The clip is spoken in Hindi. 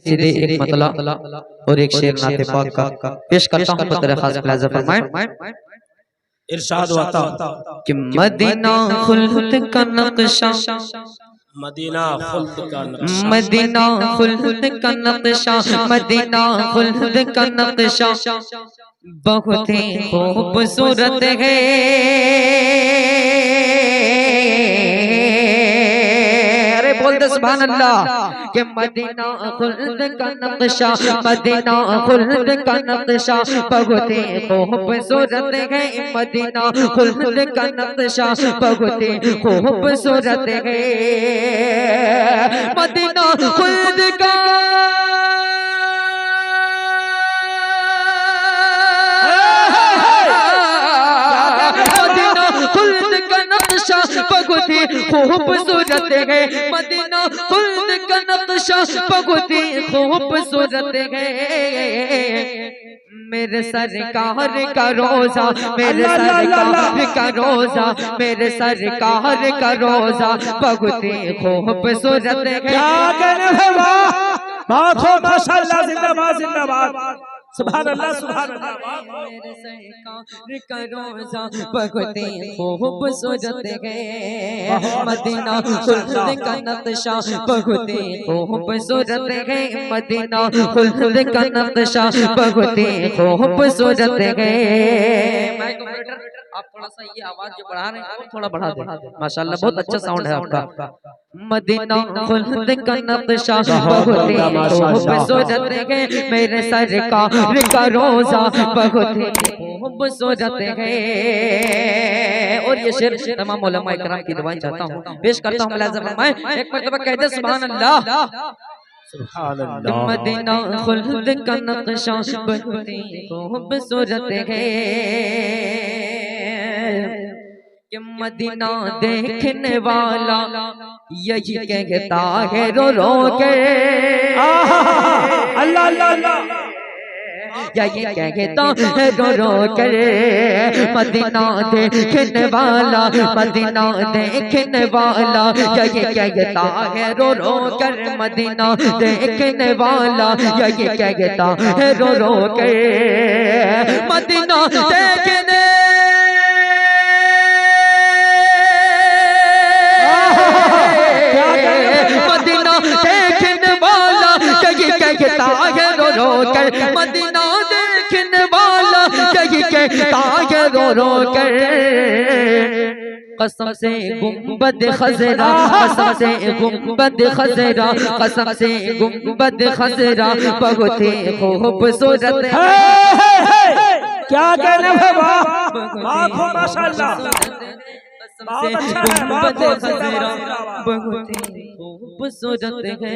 सीधे एक मतला और एक शेर नाते पाक का पेश करता हूं। बतरे खास प्लाजा फरमाए इरशाद होता कि मदीना खुल्द का नक्शा, मदीना खुल्द का नक्शा, मदीना खुल्द का नक्शा, मदीना खुल्द का नक्शा बहुत ही खूबसूरत है। अरे बोलते सुभान अल्लाह कि मदीना खुल्द का नक्शा, मदीना खुल्द का नक्शा बहुत ही खूबसूरत है। मदीना खुल्द का नक्शा बहुत ही खूबसूरत है। मदीना खुल्द का बहुत ही खूबसूरत है। मदीना खुल्द का नक्शा बहुत ही खूबसूरत है। मेरे सरकार का रोजा, मेरे सरकार का रोजा, मेरे सरकार का रोजा बहुत ही खूबसूरत है। क्या कहने हैं वाह माशाअल्लाह, जिंदाबाद जिंदाबाद, सुभान अल्लाह सुभान अल्लाह। मेरे सरकार का रोजा बहुत ही खूबसूरत है। मदीना खुल्द का नक्शा बहुत ही खूबसूरत है। मदीना खुल्द का नक्शा बहुत ही खूबसूरत है। आप थोड़ा सा ये आवाज जो बढ़ा रहे हैं और थोड़ा बढ़ा दें। माशाल्लाह बहुत अच्छा साउंड है आपका। मदीना खुल्द का नक्शा बहुत ही खूबसूरत है। मेरे सरकार का रोजा बहुत ही खूबसूरत है। और ये शेर तमाम उलमा इकराम की दुआएं चाहता हूँ, पेश करता हूँ। मुलाज़म फरमाएं एक मरतबा कह दे सुभान अल्लाह। मदीना खुल्द का नक्शा बहुत ही खूबसूरत है। कि मदीना देखने वाला यही कहता है रो रो के, अल्लाह अल्लाह अल्लाह, यही कहता है रो रो कर। मदीना देखने वाला, मदीना देखने वाला यही कहता है रो रो कर। मदीना देखने वाला यही कहता है रो रो कर। मदीना देखने मदीना देखने वाला यही कहता है रो रो कर। मदीना देखने वाला यही कहता है रो रो कर। कसम से गुंबद खजरा, कसम से गुंबद खजरा, कसम से गुंबद खजरा बहुत ही खूबसूरत है। क्या कहने हैं वाह माशाअल्लाह, बहुत अच्छा है, बहुत खूबसूरत है।